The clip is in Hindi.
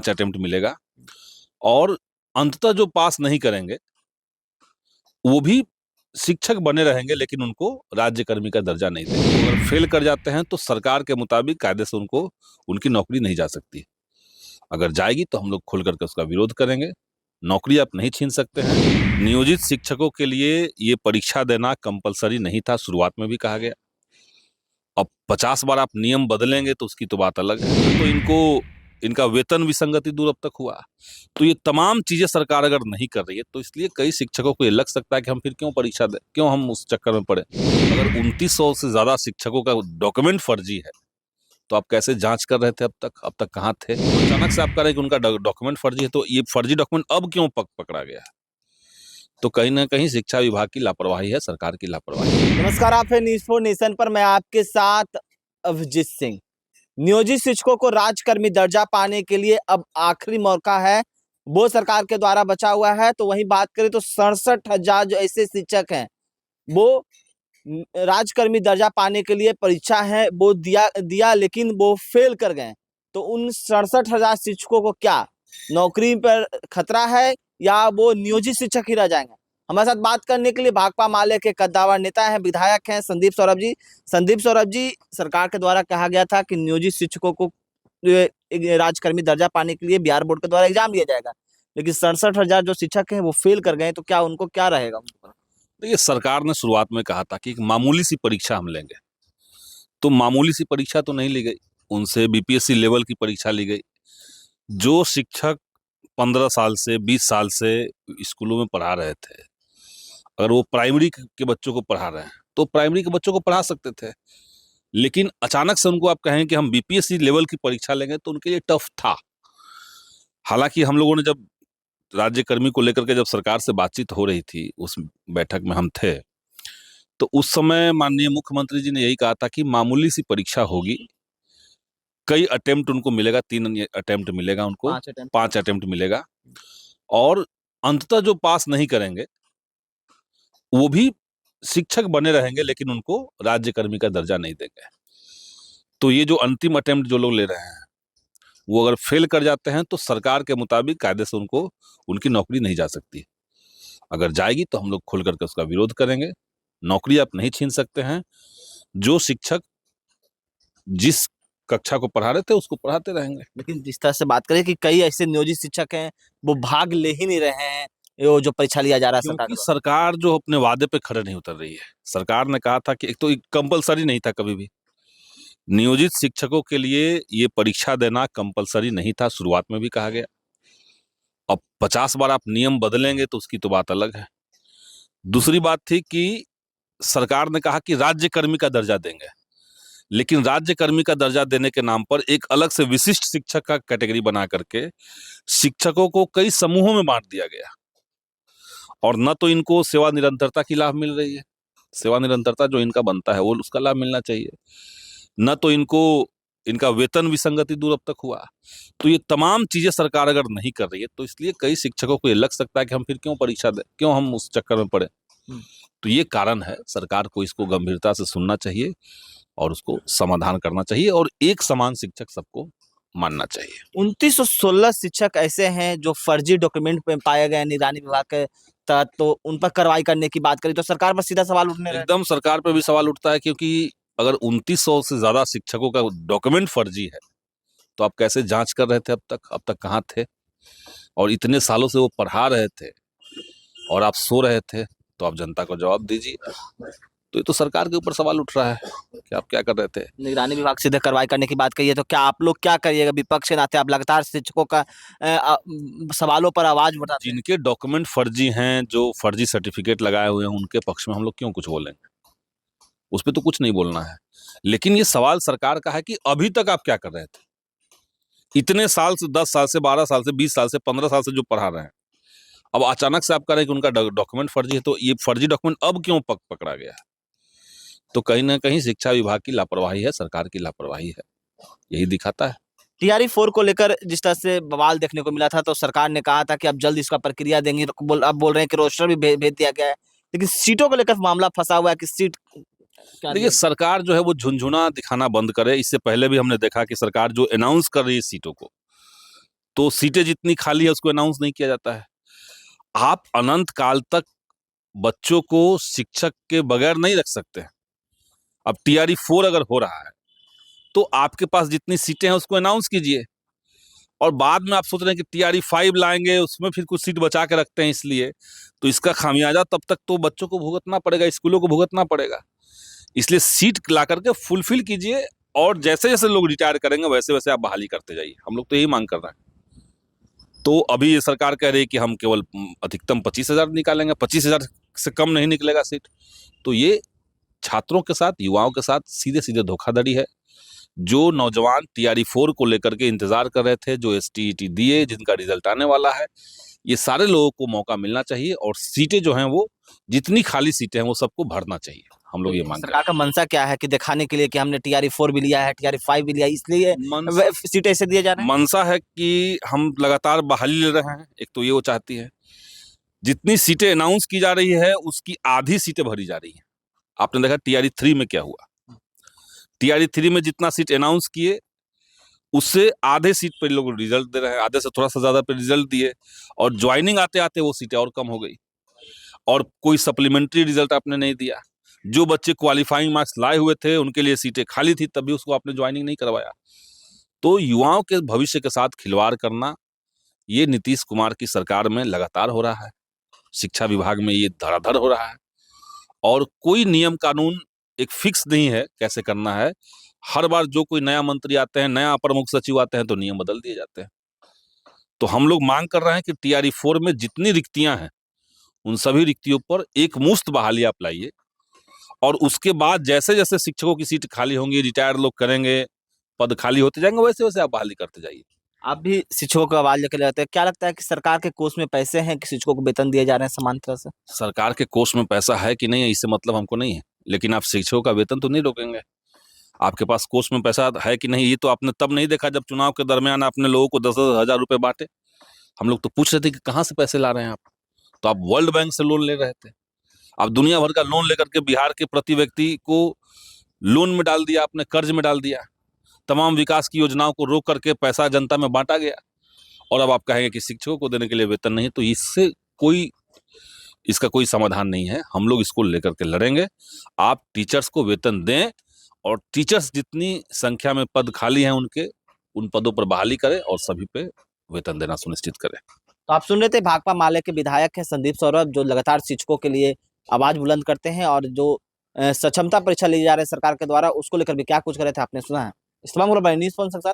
5 अटेम्प्ट मिलेगा और अंततः जो पास नहीं करेंगे वो भी शिक्षक बने रहेंगे, लेकिन उनको राज्य कर्मी का दर्जा नहीं देंगे। अगर फेल कर जाते हैं तो सरकार के मुताबिक कायदे से उनको उनकी नौकरी नहीं जा सकती। अगर जाएगी तो हम लोग खुल करके उसका विरोध करेंगे। नौकरी आप नहीं छीन सकते हैं। नियोजित शिक्षकों के लिए ये परीक्षा देना कंपलसरी नहीं था, शुरुआत में भी कहा गया। अब 50 बार आप नियम बदलेंगे तो उसकी तो बात अलग है। तो इनका वेतन विसंगति दूर अब तक हुआ। तो ये तमाम चीजें सरकार अगर नहीं कर रही है तो इसलिए कई शिक्षकों को ये लग सकता है कि हम फिर क्यों परीक्षा दें, क्यों हम उस चक्कर में पड़े। अगर 2900 से ज्यादा शिक्षकों का डॉक्यूमेंट फर्जी है तो आप कैसे जांच कर रहे थे अब तक कहाँ थे? अचानक से आप कह रहे हैं कि उनका डॉक्यूमेंट फर्जी है, तो ये फर्जी डॉक्यूमेंट अब क्यों पकड़ा गया? तो कहीं ना कहीं शिक्षा विभाग की लापरवाही है, सरकार की लापरवाही है। नमस्कार, आप है न्यूज़ 4 नेशन पर, मैं आपके साथ अभिजीत सिंह। नियोजित शिक्षकों को राजकर्मी दर्जा पाने के लिए अब आखिरी मौका है, वो सरकार के द्वारा बचा हुआ है। तो वहीं बात करें तो 67,000 जो ऐसे शिक्षक हैं वो राजकर्मी दर्जा पाने के लिए परीक्षा है वो दिया लेकिन वो फेल कर गए। तो उन 67,000 शिक्षकों को क्या नौकरी पर खतरा है या वो नियोजित शिक्षक ही रह जाएंगे? हमारे साथ बात करने के लिए भाकपा माले के कद्दावर नेता हैं, विधायक हैं संदीप सौरभ जी। संदीप सौरभ जी, सरकार के द्वारा कहा गया था कि नियोजित शिक्षकों को राजकर्मी दर्जा पाने के लिए बिहार बोर्ड के द्वारा एग्जाम लिया जाएगा, लेकिन 67,000 जो शिक्षक हैं वो फेल कर गए। तो क्या उनको क्या रहेगा? देखिए, सरकार ने शुरुआत में कहा था कि एक मामूली सी परीक्षा हम लेंगे, तो मामूली सी परीक्षा तो नहीं ली गई। उनसे बीपीएससी लेवल की परीक्षा ली गई। जो शिक्षक 15 साल से 20 साल से स्कूलों में पढ़ा रहे थे, अगर वो प्राइमरी के बच्चों को पढ़ा रहे हैं तो प्राइमरी के बच्चों को पढ़ा सकते थे। लेकिन अचानक से उनको आप कहें कि हम बीपीएससी लेवल की परीक्षा लेंगे तो उनके लिए टफ था। हालांकि हम लोगों ने जब राज्य कर्मी को लेकर के जब सरकार से बातचीत हो रही थी, उस बैठक में हम थे, तो उस समय माननीय मुख्यमंत्री जी ने यही कहा था कि मामूली सी परीक्षा होगी, कई अटेम्प्ट उनको मिलेगा, 3 अटेम्प्ट मिलेगा उनको, 5 अटेम्प्ट मिलेगा और अंततः जो पास नहीं करेंगे वो भी शिक्षक बने रहेंगे, लेकिन उनको राज्य कर्मी का दर्जा नहीं देंगे। तो ये जो अंतिम अटेम्प्ट जो लोग ले रहे हैं वो अगर फेल कर जाते हैं तो सरकार के मुताबिक कायदे से उनको उनकी नौकरी नहीं जा सकती। अगर जाएगी तो हम लोग खुल करके उसका विरोध करेंगे। नौकरी आप नहीं छीन सकते हैं। जो शिक्षक जिस कक्षा को पढ़ा रहे थे उसको पढ़ाते रहेंगे। लेकिन जिस तरह से बात करें कि कई ऐसे नियोजित शिक्षक हैं वो भाग ले ही नहीं रहे हैं, वो जो परीक्षा लिया जा रहा है क्योंकि सरकार जो अपने वादे पे खड़े नहीं उतर रही है। सरकार ने कहा था कि एक तो कंपलसरी नहीं था, कभी भी नियोजित शिक्षकों के लिए ये परीक्षा देना कंपलसरी नहीं था, शुरुआत में भी कहा गया। अब 50 बार आप नियम बदलेंगे तो उसकी तो बात अलग है। दूसरी बात थी कि सरकार ने कहा कि राज्य कर्मी का दर्जा देंगे, लेकिन राज्य कर्मी का दर्जा देने के नाम पर एक अलग से विशिष्ट शिक्षक का कैटेगरी बना करके शिक्षकों को कई समूहों में बांट दिया गया और न तो इनको सेवा निरंतरता की लाभ मिल रही है, सेवा निरंतरता जो इनका बनता है वो उसका लाभ मिलना चाहिए, न तो इनका वेतन विसंगति दूर अब तक हुआ। तो ये तमाम चीजें सरकार अगर नहीं कर रही है तो इसलिए कई शिक्षकों को ये लग सकता है कि हम फिर क्यों परीक्षा दें, क्यों हम उस चक्कर में पड़े। तो ये कारण है, सरकार को इसको गंभीरता से सुनना चाहिए और उसको समाधान करना चाहिए और एक समान शिक्षक सबको मानना चाहिए। 2916 शिक्षक ऐसे हैं जो फर्जी डॉक्यूमेंट में पाए गए निगरानी विभाग के तहत, तो उन पर कार्रवाई करने की बात करें तो सरकार पर सीधा सवाल उठने एकदम सरकार पर भी सवाल उठता है, क्योंकि अगर 2900 से ज्यादा शिक्षकों का डॉक्यूमेंट फर्जी है तो आप कैसे जांच कर रहे थे अब तक कहाँ थे? और इतने सालों से वो पढ़ा रहे थे और आप सो रहे थे, तो आप जनता को जवाब दीजिए। तो ये तो सरकार के ऊपर सवाल उठ रहा है कि आप क्या कर रहे थे। निगरानी विभाग सीधे कार्रवाई करने की बात कही है, तो क्या आप लोग क्या करिएगा? विपक्ष के नाते आप लगातार शिक्षकों का सवालों पर आवाज उठाते हैं। जिनके डॉक्यूमेंट फर्जी हैं, जो फर्जी सर्टिफिकेट लगाए हुए हैं, उनके पक्ष में हम लोग क्यों कुछ बोलेंगे? उस पर तो कुछ नहीं बोलना है। लेकिन ये सवाल सरकार का है कि अभी तक आप क्या कर रहे थे? इतने साल से, 10 साल से, 12 साल से, 20 साल से, 15 साल से जो पढ़ा रहे हैं, अब अचानक से आप कह रहे हैं कि उनका डॉक्यूमेंट फर्जी है, तो ये फर्जी डॉक्यूमेंट अब क्यों पकड़ा गया? तो कहीं ना कहीं शिक्षा विभाग की लापरवाही है, सरकार की लापरवाही है, यही दिखाता है। टीआरई 4 को लेकर जिस तरह से बवाल देखने को मिला था, तो सरकार ने कहा था कि अब जल्द इसका प्रक्रिया देंगे। अब बोल रहे हैं कि रोस्टर भी भेज दिया गया है, लेकिन सीटों को लेकर मामला फंसा हुआ है कि सीट। देखिए, सरकार जो है वो झुनझुना दिखाना बंद करे। इससे पहले भी हमने देखा कि सरकार जो अनाउंस कर रही है सीटों को, तो सीटें जितनी खाली है उसको अनाउंस नहीं किया जाता है। आप अनंत काल तक बच्चों को शिक्षक के बगैर नहीं रख सकते। अब टीआरई 4 अगर हो रहा है तो आपके पास जितनी सीटें हैं उसको अनाउंस कीजिए, और बाद में आप सोच रहे हैं कि टीआरई 5 लाएंगे, उसमें फिर कुछ सीट बचा के रखते हैं इसलिए, तो इसका खामियाजा तब तक तो बच्चों को भुगतना पड़ेगा, स्कूलों को भुगतना पड़ेगा। इसलिए सीट ला करके फुलफिल कीजिए, और जैसे जैसे लोग रिटायर करेंगे वैसे वैसे आप बहाली करते जाइए। हम लोग तो यही मांग कर रहे हैं। तो अभी ये सरकार कह रही है कि हम केवल अधिकतम 25,000 निकालेंगे, 25,000 से कम नहीं निकलेगा सीट। तो ये छात्रों के साथ, युवाओं के साथ सीधे सीधे धोखाधड़ी है। जो नौजवान टीआरई 4 को लेकर के इंतजार कर रहे थे, जो एसटीईटी दिए, जिनका रिजल्ट आने वाला है, ये सारे लोगों को मौका मिलना चाहिए, और सीटें जो हैं वो जितनी खाली सीटें हैं वो सबको भरना चाहिए। हम लोग ये मांग सरकार का मंशा क्या है कि दिखाने के लिए कि हमने टीआरई 4 भी लिया है, टीआरई 5 भी लिया है, इसलिए सीटें ऐसे दिए जा रहे हैं? मंशा है कि हम लगातार बहाली ले रहे हैं। एक तो ये वो चाहती है, जितनी सीटें अनाउंस की जा रही है उसकी आधी सीटें भरी जा रही हैं। आपने देखा टीआरई 3 में क्या हुआ। टीआरई 3 में जितना सीट अनाउंस किए उससे आधे सीट पे लोग रिजल्ट दे रहे हैं, आधे से थोड़ा सा ज्यादा पे रिजल्ट दिए, और ज्वाइनिंग आते आते वो सीटें और कम हो गई, और कोई सप्लीमेंट्री रिजल्ट आपने नहीं दिया। जो बच्चे क्वालिफाइंग मार्क्स लाए हुए थे उनके लिए सीटें खाली थी, तभी उसको आपने ज्वाइनिंग नहीं करवाया। तो युवाओं के भविष्य के साथ खिलवाड़ करना ये नीतीश कुमार की सरकार में लगातार हो रहा है। शिक्षा विभाग में ये धड़ाधड़ हो रहा है, और कोई नियम कानून एक फिक्स नहीं है कैसे करना है। हर बार जो कोई नया मंत्री आते हैं, नया अपर मुख्य सचिव आते हैं, तो नियम बदल दिए जाते हैं। तो हम लोग मांग कर रहे हैं कि टीआरई 4 में जितनी रिक्तियां हैं उन सभी रिक्तियों पर एक मुश्त बहाली आप लाइए, और उसके बाद जैसे जैसे शिक्षकों की सीट खाली होंगी, रिटायर लोग करेंगे, पद खाली होते जाएंगे, वैसे वैसे आप बहाली करते जाइए। आप भी शिक्षकों का आवाज लेकर जाते हैं, क्या लगता है कि सरकार के कोष में पैसे हैं कि शिक्षकों को वेतन दिए जा रहे हैं समान तरह से? सरकार के कोष में पैसा है कि नहीं है इससे मतलब हमको नहीं है, लेकिन आप शिक्षकों का वेतन तो नहीं रोकेंगे। आपके पास कोष में पैसा है कि नहीं ये तो आपने तब नहीं देखा जब चुनाव के दरमियान आपने लोगों को 10-10 हजार रुपए बांटे। हम लोग तो पूछ रहे थे कि कहाँ से पैसे ला रहे हैं आप, तो आप वर्ल्ड बैंक से लोन ले रहे थे। आप दुनिया भर का लोन लेकर के बिहार के प्रति व्यक्ति को लोन में डाल दिया, आपने कर्ज में डाल दिया। तमाम विकास की योजनाओं को रोक करके पैसा जनता में बांटा गया, और अब आप कहेंगे कि शिक्षकों को देने के लिए वेतन नहीं, तो इसका कोई समाधान नहीं है। हम लोग इसको लेकर के लड़ेंगे। आप टीचर्स को वेतन दें, और टीचर्स जितनी संख्या में पद खाली हैं उन पदों पर बहाली करें, और सभी पे वेतन देना सुनिश्चित करें। तो आप सुन रहे थे भाकपा माले के विधायक हैं संदीप सौरभ, जो लगातार शिक्षकों के लिए आवाज बुलंद करते हैं, और जो सक्षमता परीक्षा ली जा रही है सरकार के द्वारा उसको लेकर भी क्या कुछ कर रहे थे आपने सुना है। इस तमाम न्यूज़ के साथ